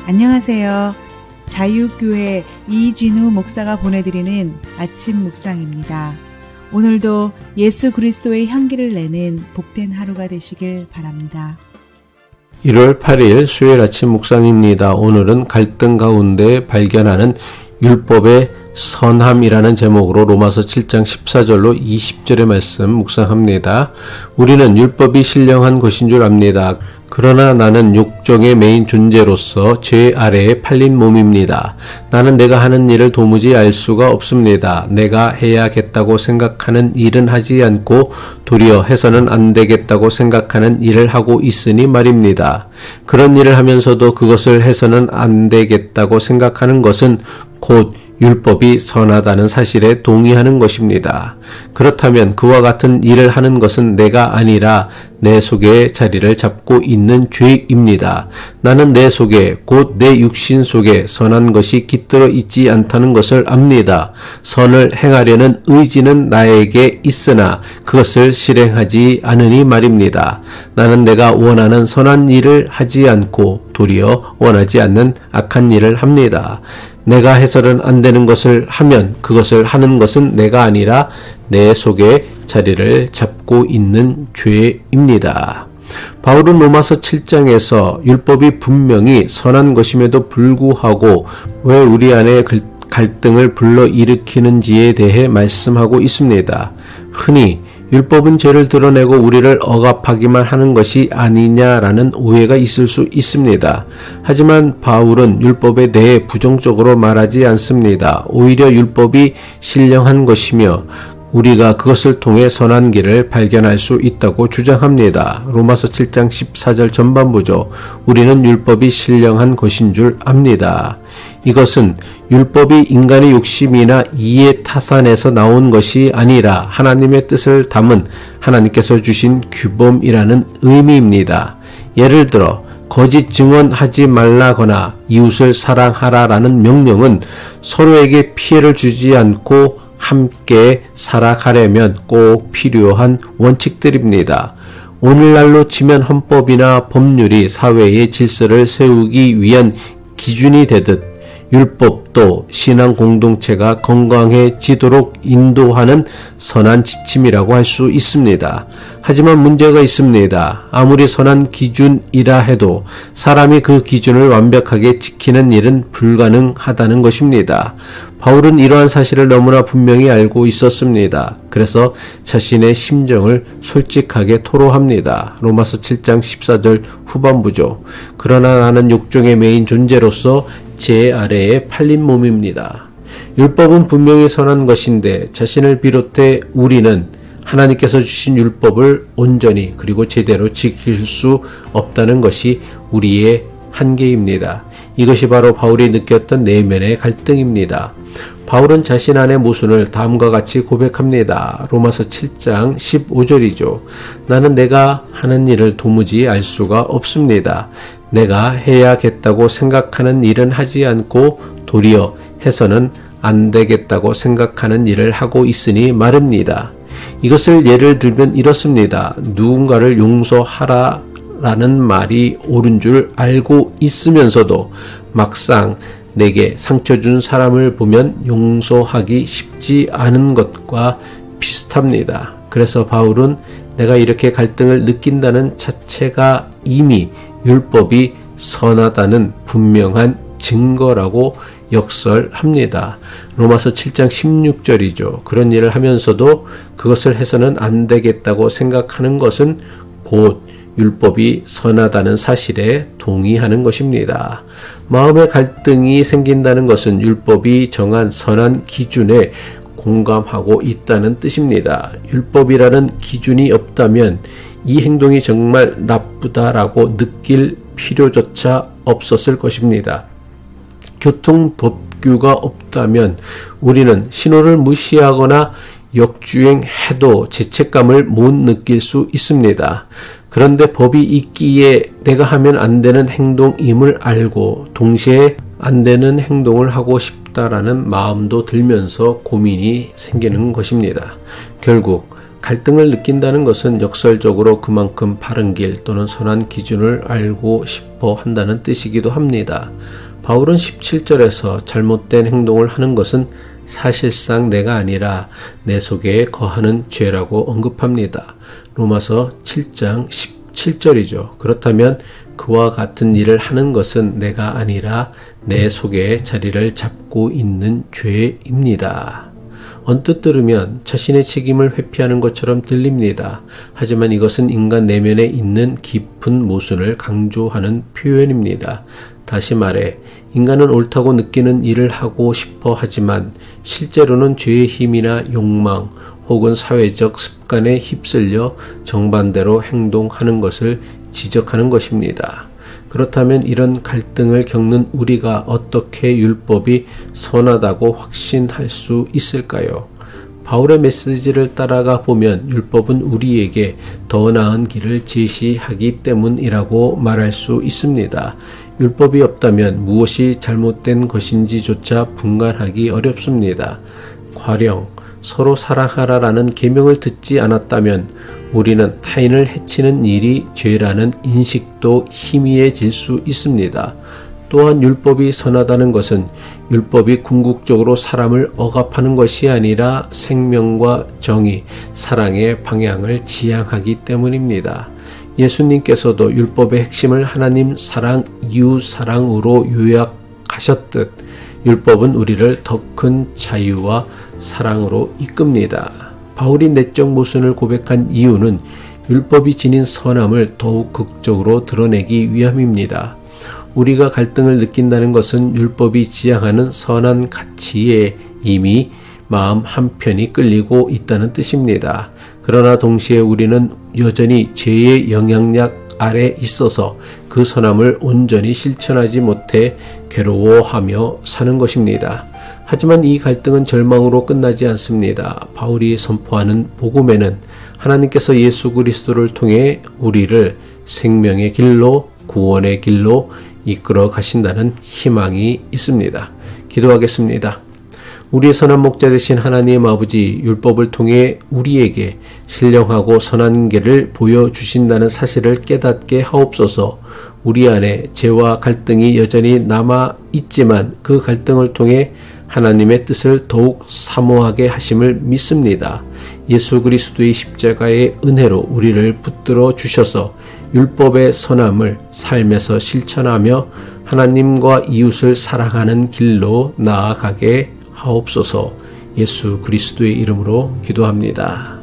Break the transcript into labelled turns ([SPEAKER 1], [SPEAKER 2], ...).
[SPEAKER 1] 안녕하세요. 자유교회 이진우 목사가 보내드리는 아침 묵상입니다. 오늘도 예수 그리스도의 향기를 내는 복된 하루가 되시길 바랍니다.
[SPEAKER 2] 1월 8일 수요일 아침 묵상입니다. 오늘은 갈등 가운데 발견하는 율법의 선함이라는 제목으로 로마서 7장 14절로 20절의 말씀 묵상합니다. 우리는 율법이 신령한 것인 줄 압니다. 그러나 나는 육정의 메인 존재로서 죄 아래에 팔린 몸입니다. 나는 내가 하는 일을 도무지 알 수가 없습니다. 내가 해야겠다고 생각하는 일은 하지 않고 도리어 해서는 안 되겠다고 생각하는 일을 하고 있으니 말입니다. 그런 일을 하면서도 그것을 해서는 안 되겠다고 생각하는 것은 곧 율법이 선하다는 사실에 동의하는 것입니다. 그렇다면 그와 같은 일을 하는 것은 내가 아니라 내 속에 자리를 잡고 있는 죄입니다. 나는 내 속에 곧 내 육신 속에 선한 것이 깃들어 있지 않다는 것을 압니다. 선을 행하려는 의지는 나에게 있으나 그것을 실행하지 않으니 말입니다. 나는 내가 원하는 선한 일을 하지 않고 도리어 원하지 않는 악한 일을 합니다. 내가 해서는 안 되는 것을 하면 그것을 하는 것은 내가 아니라 내 속에 자리를 잡고 있는 죄입니다. 바울은 로마서 7장에서 율법이 분명히 선한 것임에도 불구하고 왜 우리 안에 갈등을 불러일으키는지에 대해 말씀하고 있습니다. 흔히 율법은 죄를 드러내고 우리를 억압하기만 하는 것이 아니냐라는 오해가 있을 수 있습니다. 하지만 바울은 율법에 대해 부정적으로 말하지 않습니다. 오히려 율법이 신령한 것이며 우리가 그것을 통해 선한 길을 발견할 수 있다고 주장합니다. 로마서 7장 14절 전반부죠. 우리는 율법이 신령한 것인 줄 압니다. 이것은 율법이 인간의 욕심이나 이해 타산에서 나온 것이 아니라 하나님의 뜻을 담은 하나님께서 주신 규범이라는 의미입니다. 예를 들어 거짓 증언하지 말라거나 이웃을 사랑하라라는 명령은 서로에게 피해를 주지 않고 함께 살아가려면 꼭 필요한 원칙들입니다. 오늘날로 치면 헌법이나 법률이 사회의 질서를 세우기 위한 기준이 되듯 율법도 신앙 공동체가 건강해지도록 인도하는 선한 지침이라고 할 수 있습니다. 하지만 문제가 있습니다. 아무리 선한 기준이라 해도 사람이 그 기준을 완벽하게 지키는 일은 불가능하다는 것입니다. 바울은 이러한 사실을 너무나 분명히 알고 있었습니다. 그래서 자신의 심정을 솔직하게 토로합니다. 로마서 7장 14절 후반부죠. 그러나 나는 욕종의 메인 존재로서 제 아래에 팔린 몸입니다. 율법은 분명히 선한 것인데 자신을 비롯해 우리는 하나님께서 주신 율법을 온전히 그리고 제대로 지킬 수 없다는 것이 우리의 한계입니다. 이것이 바로 바울이 느꼈던 내면의 갈등입니다. 바울은 자신 안의 모순을 다음과 같이 고백합니다. 로마서 7장 15절이죠. 나는 내가 하는 일을 도무지 알 수가 없습니다. 내가 해야겠다고 생각하는 일은 하지 않고 도리어 해서는 안 되겠다고 생각하는 일을 하고 있으니 말입니다. 이것을 예를 들면 이렇습니다. 누군가를 용서하라라는 말이 옳은 줄 알고 있으면서도 막상 내게 상처 준 사람을 보면 용서하기 쉽지 않은 것과 비슷합니다. 그래서 바울은 내가 이렇게 갈등을 느낀다는 자체가 이미 율법이 선하다는 분명한 증거라고 역설합니다. 로마서 7장 16절이죠. 그런 일을 하면서도 그것을 해서는 안 되겠다고 생각하는 것은 곧 율법이 선하다는 사실에 동의하는 것입니다. 마음의 갈등이 생긴다는 것은 율법이 정한 선한 기준에 공감하고 있다는 뜻입니다. 율법이라는 기준이 없다면 이 행동이 정말 나쁘다라고 느낄 필요조차 없었을 것입니다. 교통법규가 없다면 우리는 신호를 무시하거나 역주행해도 죄책감을 못 느낄 수 있습니다. 그런데 법이 있기에 내가 하면 안 되는 행동임을 알고 동시에 안 되는 행동을 하고 싶다라는 마음도 들면서 고민이 생기는 것입니다. 결국 갈등을 느낀다는 것은 역설적으로 그만큼 바른 길 또는 선한 기준을 알고 싶어 한다는 뜻이기도 합니다. 바울은 17절에서 잘못된 행동을 하는 것은 사실상 내가 아니라 내 속에 거하는 죄라고 언급합니다. 로마서 7장 17절이죠. 그렇다면 그와 같은 일을 하는 것은 내가 아니라 내 속에 자리를 잡고 있는 죄입니다. 언뜻 들으면 자신의 책임을 회피하는 것처럼 들립니다. 하지만 이것은 인간 내면에 있는 깊은 모순을 강조하는 표현입니다. 다시 말해 인간은 옳다고 느끼는 일을 하고 싶어 하지만 실제로는 죄의 힘이나 욕망 혹은 사회적 습관에 휩쓸려 정반대로 행동하는 것을 지적하는 것입니다. 그렇다면 이런 갈등을 겪는 우리가 어떻게 율법이 선하다고 확신할 수 있을까요? 바울의 메시지를 따라가 보면 율법은 우리에게 더 나은 길을 제시하기 때문이라고 말할 수 있습니다. 율법이 없다면 무엇이 잘못된 것인지조차 분간하기 어렵습니다. 가령 서로 사랑하라라는 계명을 듣지 않았다면 우리는 타인을 해치는 일이 죄라는 인식도 희미해질 수 있습니다. 또한 율법이 선하다는 것은 율법이 궁극적으로 사람을 억압하는 것이 아니라 생명과 정의, 사랑의 방향을 지향하기 때문입니다. 예수님께서도 율법의 핵심을 하나님 사랑, 이웃 사랑으로 요약하셨듯 율법은 우리를 더 큰 자유와 사랑으로 이끕니다. 바울이 내적 모순을 고백한 이유는 율법이 지닌 선함을 더욱 극적으로 드러내기 위함입니다. 우리가 갈등을 느낀다는 것은 율법이 지향하는 선한 가치에 이미 마음 한편이 끌리고 있다는 뜻입니다. 그러나 동시에 우리는 여전히 죄의 영향력 아래 있어서 그 선함을 온전히 실천하지 못해 괴로워하며 사는 것입니다. 하지만 이 갈등은 절망으로 끝나지 않습니다. 바울이 선포하는 복음에는 하나님께서 예수 그리스도를 통해 우리를 생명의 길로, 구원의 길로 이끌어 가신다는 희망이 있습니다. 기도하겠습니다. 우리의 선한 목자 되신 하나님 아버지, 율법을 통해 우리에게 신령하고 선한 길을 보여주신다는 사실을 깨닫게 하옵소서. 우리 안에 죄와 갈등이 여전히 남아 있지만 그 갈등을 통해 하나님의 뜻을 더욱 사모하게 하심을 믿습니다. 예수 그리스도의 십자가의 은혜로 우리를 붙들어 주셔서 율법의 선함을 삶에서 실천하며 하나님과 이웃을 사랑하는 길로 나아가게 하옵소서. 예수 그리스도의 이름으로 기도합니다.